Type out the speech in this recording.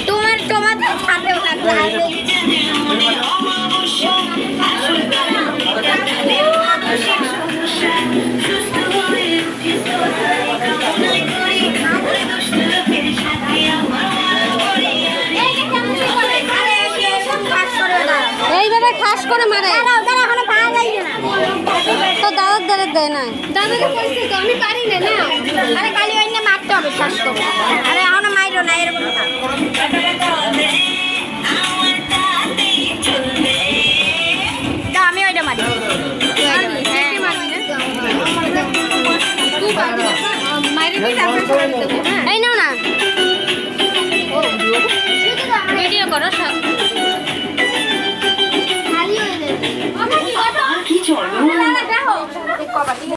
তোমার তোমাদের ছাদেও লাগবে এইভাবে খাস করে মারে তো দাদার দ্বারা দেয় না দাদাকে বলছি তো আমি পারি না না আরে খালি ওইনে মারতে হবে শ্বাস করে আরে এখনো মাইরো না এরকম আমি ওইটা মারি মারবি না তুই মারবি না মারি